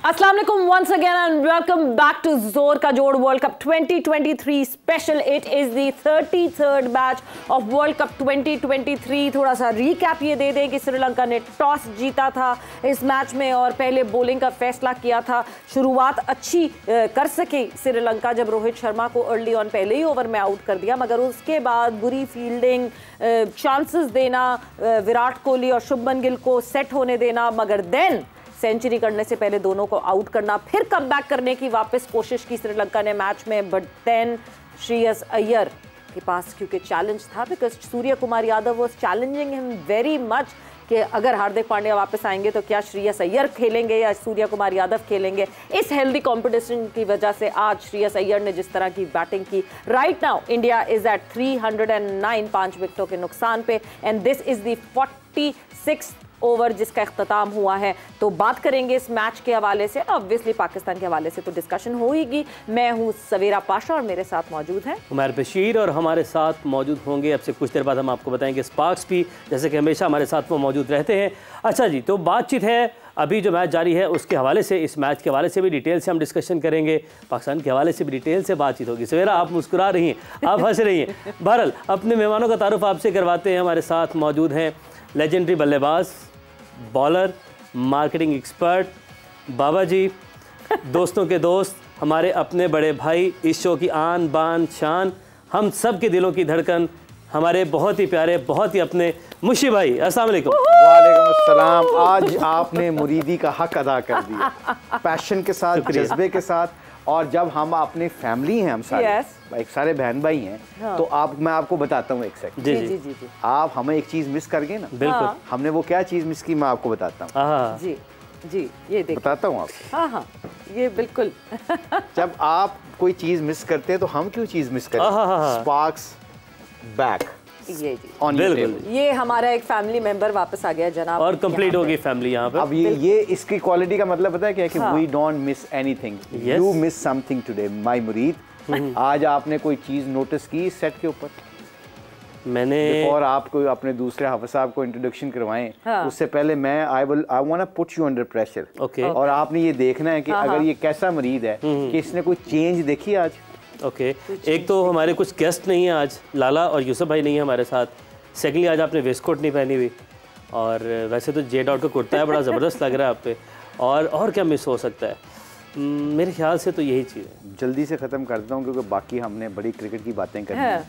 अस्सलाम वालेकुम once again and welcome back to जोर का जोड़ world cup 2023 special. It is the 33rd match of world cup 2023. थोड़ा सा रीकैप ये दे दें कि श्रीलंका ने टॉस जीता था इस मैच में और पहले बॉलिंग का फैसला किया था. शुरुआत अच्छी कर सके श्रीलंका जब रोहित शर्मा को अर्ली ऑन पहले ही ओवर में आउट कर दिया, मगर उसके बाद बुरी फील्डिंग, चांसेस देना विराट कोहली और शुभमन गिल को सेट होने देना, मगर देन सेंचुरी करने से पहले दोनों को आउट करना, फिर कमबैक करने की वापस कोशिश की श्रीलंका ने मैच में. बट देन श्रेयस अय्यर के पास क्योंकि चैलेंज था, because Surya Kumar Yadav was challenging him very much कि अगर हार्दिक पांड्या वापस आएंगे तो क्या श्रेयस अय्यर खेलेंगे या सूर्य कुमार यादव खेलेंगे. इस हेल्दी कंपटीशन की वजह से आज श्रेयस अय्यर ने जिस तरह की बैटिंग की. Right now India is at 309 5 विकेटों के नुकसान पे and this is the 46th over जिसका इख्तिताम हुआ है. तो बात करेंगे इस मैच के हवाले से, ऑब्वियसली पाकिस्तान के हवाले से तो डिस्कशन होगी. मैं हूं सवेरा पाशा और मेरे साथ मौजूद हैं उमर बशीर और हमारे साथ मौजूद होंगे अब से कुछ देर बाद हम आपको बताएंगे स्पार्क्स भी, जैसे कि हमेशा हमारे साथ वो मौजूद रहते हैं. अच्छा जी, तो बातचीत है अभी जो मैच जारी है उसके हवाले से, इस मैच के हवाले से भी डिटेल से हम डिस्कशन करेंगे, पाकिस्तान के हवाले से भी डिटेल से बातचीत होगी. सवेरा आप मुस्कुरा रही हैं, आप हंस रही हैं. बहरहाल अपने मेहमानों का तारुफ आपसे करवाते हैं. हमारे साथ मौजूद हैं लेजेंडरी बल्लेबाज, बॉलर, मार्केटिंग एक्सपर्ट बाबा जी, दोस्तों के दोस्त, हमारे अपने बड़े भाई, इस शो की आन बान शान, हम सब के दिलों की धड़कन, हमारे बहुत ही प्यारे, बहुत ही अपने मुशी भाई. अस्सलाम वालेकुम. वालेकुम अस्सलाम. आज आपने मुरीदी का हक अदा कर दिया, पैशन के साथ, जज्बे के साथ. और जब हम अपनी फैमिली हैं, हम सारे एक सारे बहन भाई हैं, तो मैं आपको बताता हूँ एक सेकंड. जी जी जी. आप हमें एक चीज मिस कर गए ना. बिल्कुल. हमने वो क्या चीज मिस की मैं आपको बताता हूँ. जी जी, ये देखिए बताता हूँ आपको. हाँ, ये बिल्कुल. जब आप कोई चीज मिस करते हैं तो हम क्यों चीज मिस करें? Sparks back. ये जी, बिल्कुल. ये हमारा एक फैमिली मेंबर वापस आ गया जनाब, और कंप्लीट हो गई फैमिली यहाँ पे. अब ये इसकी क्वालिटी का मतलब पता है क्या है कि we don't miss anything, you miss something today my मुरीद. आज आपने कोई चीज नोटिस की सेट के ऊपर? मैंने और आपको अपने दूसरे हाफिज साहब को इंट्रोडक्शन करवाएं, उससे पहले मैं I want to put you under pressure. और आपने ये देखना है कि अगर ये कैसा मरीद है कि इसने कोई चेंज देखी आज. ओके. एक तो हमारे कुछ गेस्ट नहीं है आज, लाला और यूसुफ भाई नहीं है हमारे साथ. सेकेंडली आज आपने वेस्ट कोट नहीं पहनी हुई, और वैसे तो जे डॉट का कुर्ता है, बड़ा ज़बरदस्त लग रहा है आप पे. और क्या मिस हो सकता है? मेरे ख्याल से तो यही चीज़ है. जल्दी से ख़त्म करता हूँ क्योंकि बाकी हमने बड़ी क्रिकेट की बातें करनी है.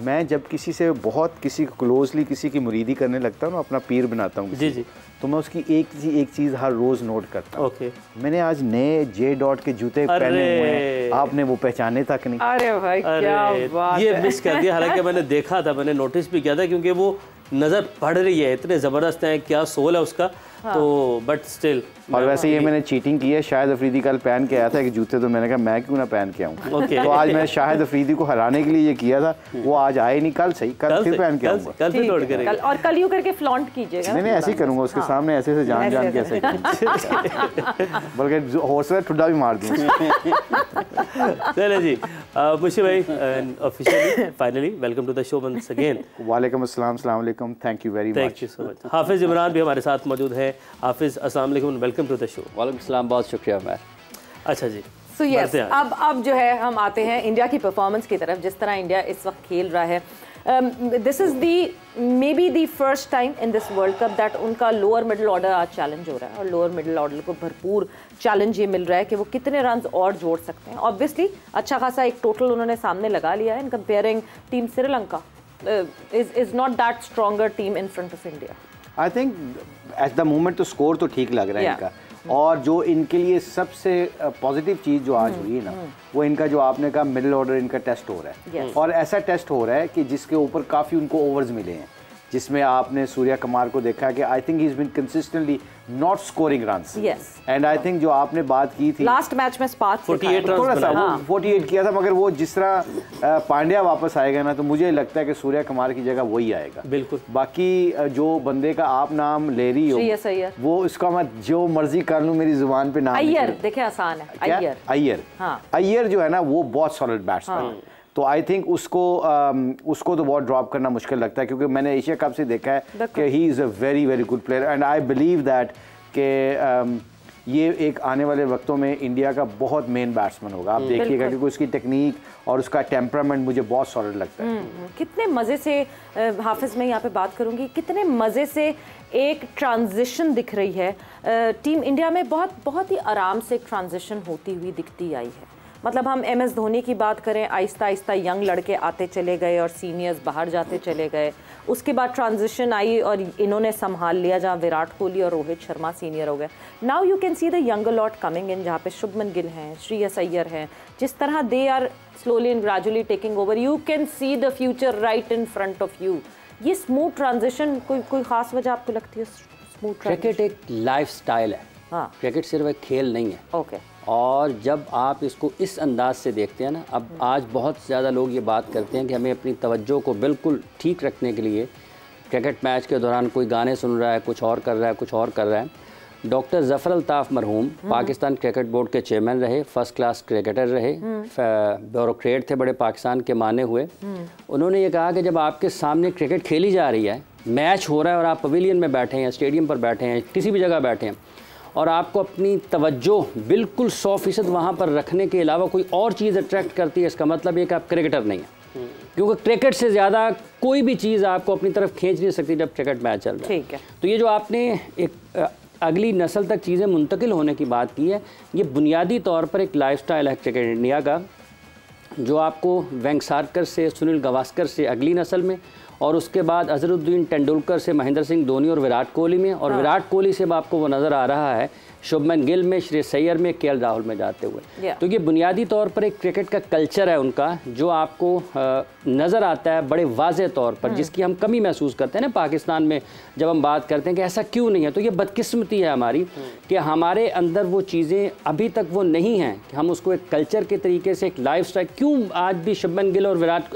मैं जब किसी से बहुत किसी क्लोजली किसी की मुरीदी करने लगता हूँ ना, अपना पीर बनाता हूँ जी जी, तो मैं उसकी एक चीज़ हर रोज़ नोट करता हूँ. ओके. मैंने आज नए जे डॉट के जूते पहने हुए हैं, आपने वो पहचाने तक नहीं. अरे भाई क्या बात ये मिस कर दिया. हालांकि मैंने देखा था, मैंने नोटिस भी किया था क्योंकि वो नज़र पड़ रही है, इतने ज़बरदस्त हैं, क्या सोल है उसका. तो बट स्टिल. और वैसे ये मैंने चीटिंग की है. शाहिद अफरीदी कल पहन के आया था कि जूते, तो मैंने कहा मैं क्यों ना पहन के आऊँ. तो आज मैंने शाहिद अफरीदी को हराने के लिए ये किया था. वो आज आए नहीं, कल सही, कल फिर पहन के आऊँगा. कल फिर लोड करेंगे. और कल यूँ करके फ्लॉन्ट कीजिएगा. नहीं ऐसे ही करूँगा उसके सामने, ऐसे से जान कैसे, बल्कि हौसला ठुड्डा भी मार दूँ. चले जी, मुशी भाई, officially finally welcome to the show once again. वालेकुम अस्सलाम, अस्सलाम वालेकुम, thank you very much. Thank you so much. Hafiz Imran भी हमारे साथ मौजूद है. हाफिज अस्सलाम वालेकुम, वेलकम टू द शो. वालेकुम सलाम, बहुत शुक्रिया मैर. अच्छा जी, सो यस, अब जो है हम आते हैं इंडिया की परफॉर्मेंस की तरफ. जिस तरह इंडिया इस वक्त खेल रहा है, this is the may be the first time in this world cup that उनका लोअर मिडिल ऑर्डर आज चैलेंज हो रहा है, और लोअर मिडिल ऑर्डर को भरपूर चैलेंज ये मिल रहा है कि वो कितने रन और जोड़ सकते हैं. ऑब्वियसली अच्छा खासा एक टोटल उन्होंने सामने लगा लिया है. इन comparing team Sri Lanka is not that stronger team in front of India. I think at the moment तो स्कोर तो ठीक लग रहा है इनका. और जो इनके लिए सबसे पॉजिटिव चीज़ जो आज हुई है ना, वो इनका जो आपने कहा मिडिल ऑर्डर इनका टेस्ट हो रहा है. और ऐसा टेस्ट हो रहा है कि जिसके ऊपर काफ़ी उनको ओवर्स मिले हैं, जिसमें आपने सूर्या कुमार को देखा कि I think he is been consistently not scoring runs. And I think जो आपने बात की थी लास्ट मैच में स्पार्क 48 थोड़ा सा 48 किया था, मगर वो जिस तरह पांड्या वापस आएगा ना, तो मुझे लगता है कि सूर्या कुमार की जगह वही आएगा. बिल्कुल. बाकी जो बंदे का आप नाम ले रही हो, वो इसका मैं जो मर्जी कर लूँ, मेरी जुबान पे नाम अय्यर. देखे आसान है. अय्यर जो है ना, वो बहुत सॉलिड बैट्समैन. तो आई थिंक उसको तो बहुत ड्रॉप करना मुश्किल लगता है, क्योंकि मैंने एशिया कप से देखा है कि he is a very very good player. And I believe that कि ये एक आने वाले वक्तों में इंडिया का बहुत मेन बैट्समैन होगा। आप देखिएगा क्योंकि उसकी टेक्निक और उसका टेम्परामेंट मुझे बहुत सॉलिड लगता है। कितने मज़े से हाफिज़, मैं यहाँ पे बात करूँगी, कितने मज़े से एक ट्रांजिशन दिख रही है टीम इंडिया में। बहुत ही आराम से ट्रांजिशन होती हुई दिखती आई है। मतलब हम MS धोनी की बात करें, आहिस्ता आहिस्ता यंग लड़के आते चले गए और सीनियर्स बाहर जाते चले गए। उसके बाद ट्रांजिशन आई और इन्होंने संभाल लिया, जहाँ विराट कोहली और रोहित शर्मा सीनियर हो गए। Now you can see the younger lot coming in, जहाँ पे शुभमन गिल हैं, श्रेयस अय्यर हैं। जिस तरह they are slowly and gradually taking over, you can see the future right in front of you. ये स्मूथ ट्रांजिशन, कोई खास वजह आपको लगती है स्मूथ ट्रांजिशन? क्रिकेट एक लाइफ स्टाइल है। हाँ, क्रिकेट सिर्फ एक खेल नहीं है। ओके। और जब आप इसको इस अंदाज से देखते हैं ना, अब आज बहुत ज़्यादा लोग ये बात करते हैं कि हमें अपनी तवज्जो को बिल्कुल ठीक रखने के लिए क्रिकेट मैच के दौरान कोई गाने सुन रहा है, कुछ और कर रहा है, कुछ और कर रहा है। डॉक्टर ज़फ़र अल्ताफ़ मरहूम पाकिस्तान क्रिकेट बोर्ड के चेयरमैन रहे, फर्स्ट क्लास क्रिकेटर रहे, ब्यूरोक्रेट थे, बड़े पाकिस्तान के माने हुए। उन्होंने ये कहा कि जब आपके सामने क्रिकेट खेली जा रही है, मैच हो रहा है और आप पवेलियन में बैठे हैं, स्टेडियम पर बैठे हैं, किसी भी जगह बैठे हैं, और आपको अपनी तवज्जो बिल्कुल 100% वहाँ पर रखने के अलावा कोई और चीज़ अट्रैक्ट करती है, इसका मतलब ये कि आप क्रिकेटर नहीं हैं। क्योंकि क्रिकेट से ज़्यादा कोई भी चीज़ आपको अपनी तरफ खींच नहीं सकती जब क्रिकेट मैच चल रहा है। ठीक है। तो ये जो आपने एक अगली नस्ल तक चीज़ें मुंतकिल होने की बात की है, ये बुनियादी तौर पर एक लाइफस्टाइल है क्रिकेट इंडिया का, जो आपको वेंगसारकर से, सुनील गावस्कर से अगली नस्ल में, और उसके बाद अजहरुद्दीन तेंदुलकर से महेंद्र सिंह धोनी और विराट कोहली में, और विराट कोहली से आपको वो नज़र आ रहा है शुभमन गिल में, श्रेयस अय्यर में, KL राहुल में जाते हुए। तो ये बुनियादी तौर पर एक क्रिकेट का कल्चर है उनका, जो आपको नज़र आता है बड़े वाज़े तौर पर, जिसकी हम कमी महसूस करते हैं ना पाकिस्तान में जब हम बात करते हैं कि ऐसा क्यों नहीं है। तो ये बदकिस्मती है हमारी कि हमारे अंदर वो चीज़ें अभी तक वो नहीं हैं कि हम उसको एक कल्चर के तरीके से, एक लाइफ स्टाइल, क्यों आज भी शुभमन गिल और विराट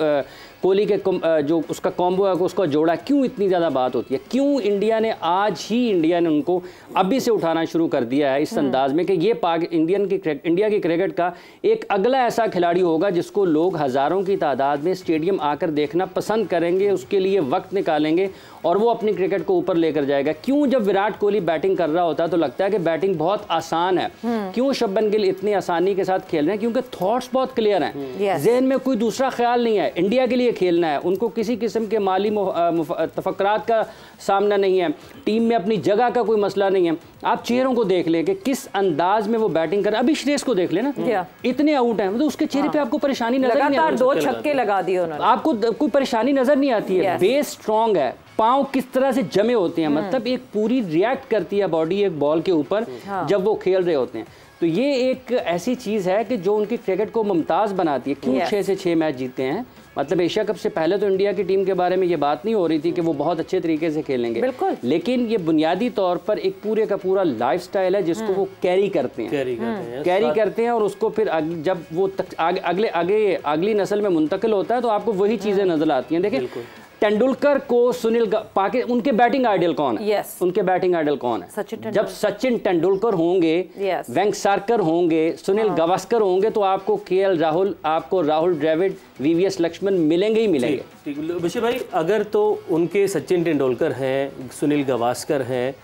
कोहली के जो उसका कॉम्बो है, उसका जोड़ा, क्यों इतनी ज़्यादा बात होती है? क्यों इंडिया ने उनको अभी से उठाना शुरू कर दिया है इस अंदाज में कि ये इंडिया की क्रिकेट का एक अगला ऐसा खिलाड़ी होगा जिसको लोग हज़ारों की तादाद में स्टेडियम आकर देखना पसंद करेंगे, उसके लिए वक्त निकालेंगे और वो अपनी क्रिकेट को ऊपर लेकर जाएगा। क्यों जब विराट कोहली बैटिंग कर रहा होता है तो लगता है कि बैटिंग बहुत आसान है, क्यों शुभमन गिल इतनी आसानी के साथ खेल रहे हैं? क्योंकि थॉट्स बहुत क्लियर हैं, ज़हन में कोई दूसरा ख्याल नहीं है, इंडिया के लिए खेलना है, उनको किसी किस्म के माली तफक्कुरात का सामना नहीं है, टीम में अपनी जगह का कोई मसला नहीं है। आप चेहरों को देख लें कि किस अंदाज में वो बैटिंग कर रहे हैं। अभी श्रेयस को देख लेना, इतने आउट हैं, मतलब उसके चेहरे पे आपको परेशानी नजर नहीं आती, 2 छक्के लगा दिए उन्होंने, आपको कोई परेशानी नजर नहीं आती है। बेस स्ट्रांग है, पाँव किस तरह से जमे होते हैं, मतलब एक पूरी रिएक्ट करती है बॉडी एक बॉल के ऊपर जब वो खेल रहे होते हैं। तो ये एक ऐसी चीज़ है कि जो उनकी क्रिकेट को मुमताज़ बनाती है। क्यों 6 से 6 मैच जीते हैं? मतलब एशिया कप से पहले तो इंडिया की टीम के बारे में ये बात नहीं हो रही थी कि वो बहुत अच्छे तरीके से खेलेंगे, बिल्कुल, लेकिन ये बुनियादी तौर पर एक पूरे का पूरा लाइफस्टाइल है जिसको वो कैरी करते हैं और उसको फिर जब वो अगली नस्ल में मुंतकिल होता है तो आपको वही चीज़ें नजर आती हैं। देखिए तेंदुलकर को उनके बैटिंग आइडियल कौन है? उनके बैटिंग आइडियल कौन है? जब सचिन तेंदुलकर होंगे, वेंगसारकर होंगे, सुनील गावस्कर होंगे, तो आपको KL राहुल, आपको राहुल द्रविड़, VVS लक्ष्मण मिलेंगे ही मिलेंगे। बशीर भाई, अगर तो उनके सचिन तेंदुलकर हैं, सुनील गावस्कर हैं,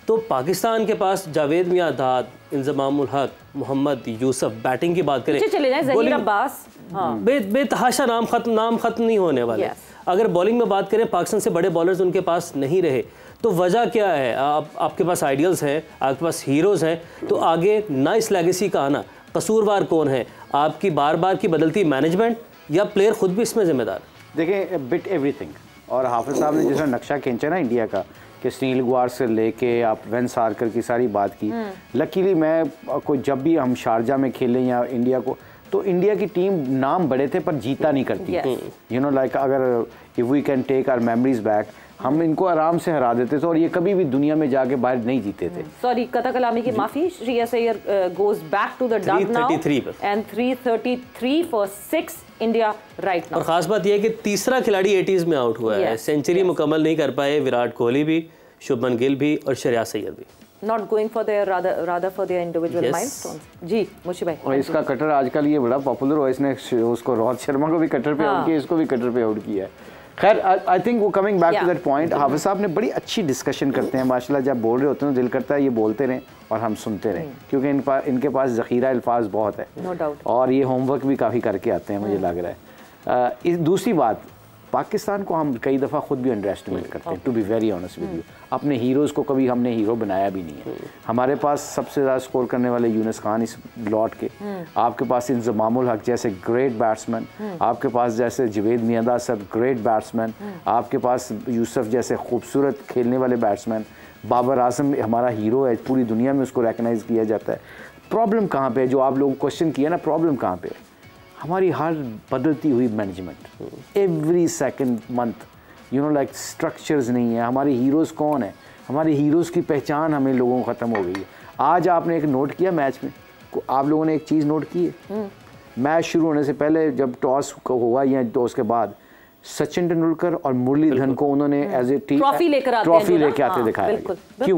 तो पाकिस्तान के पास जावेद मियाँदाद, इंजमामुल हक, मोहम्मद यूसुफ, बैटिंग की बात करें, चले जाएं, ज़हीर अब्बास, बेतहाशा नाम खत्म नहीं होने वाले। अगर बॉलिंग में बात करें, पाकिस्तान से बड़े बॉलर्स उनके पास नहीं रहे, तो वजह क्या है? आपके पास आइडियल्स हैं, आपके पास हीरोज़ हैं, तो आगे ना इस लेगेसी का आना, कसूरवार कौन है? आपकी बार बार की बदलती मैनेजमेंट या प्लेयर खुद भी इसमें जिम्मेदार? देखें, बिट एवरीथिंग। और हाफिज़ साहब ने जैसा नक्शा खींचा ना इंडिया का, कि सुनील गावस्कर से लेके आप वेंगसारकर की सारी बात की, लकीली मैं कोई जब भी हम शारजा में खेलें या इंडिया को, तो इंडिया की टीम नाम बड़े थे पर जीता नहीं करती। यू नो, लाइक अगर if we can take our memories back, हम इनको आराम से हरा देते थे और ये कभी भी दुनिया में जाके बाहर नहीं जीते थे। सॉरी, कथा कलामी की माफी, Shreyas Iyer goes back to the dug now and 333 for 6 India right now. और खास बात यह है कि तीसरा खिलाड़ी 80s में आउट हुआ है, सेंचुरी मुकम्मल नहीं कर पाए विराट कोहली भी, शुभमन गिल भी और श्रेयस अय्यर भी। Not going for their rather for their individual milestones. जी मुशी भाई, और इसका कटर आजकल ये बड़ा पॉपुलर हुआ, इसने उसको रोहित शर्मा को भी कटर पे आउट किया, इसको भी कटर पे आउट किया है। खैर आई थिंक वो coming back to Yeah. That point, Hafiz साहब ने बड़ी अच्छी डिस्कशन करते हैं माशाल्लाह। जब बोल रहे होते हैं दिल करता है ये बोलते रहें और हम सुनते रहें, क्योंकि इनके पास ज़ख़ीरा अल्फाज बहुत है। No doubt. और ये होमवर्क भी काफ़ी करके आते हैं, मुझे लग रहा है। इस दूसरी बात, पाकिस्तान को हम कई दफ़ा खुद भी अंडर एस्टिमेट करते हैं, to be very honest with you. अपने हीरोज़ को कभी हमने हीरो बनाया भी नहीं है। हमारे पास सबसे ज़्यादा स्कोर करने वाले यूनुस खान इस लॉट के, आपके पास इंज़मामुल हक जैसे ग्रेट बैट्समैन, आपके पास जैसे जवेद मियांदा साहब ग्रेट बैट्समैन, आपके पास यूसुफ जैसे खूबसूरत खेलने वाले बैट्समैन, बाबर आजम हमारा हीरो है, पूरी दुनिया में उसको रिकगनाइज़ किया जाता है। प्रॉब्लम कहाँ पे है, जो आप लोग क्वेश्चन किया ना, प्रॉब्लम कहाँ पे है? हमारी हर बदलती हुई management, every second month you know like structures नहीं है। हमारे हीरोज़ कौन है? हमारे हीरोज़ की पहचान हमें लोगों को ख़त्म हो गई है। आज आपने एक नोट किया मैच में, आप लोगों ने एक चीज़ नोट की है, मैच शुरू होने से पहले जब टॉस हुआ या टॉस के बाद सचिन तेंदुलकर और मुरलीधरन को उन्होंने एज ए टीम ट्रॉफी लेकर आते आते दिखाया। क्यों?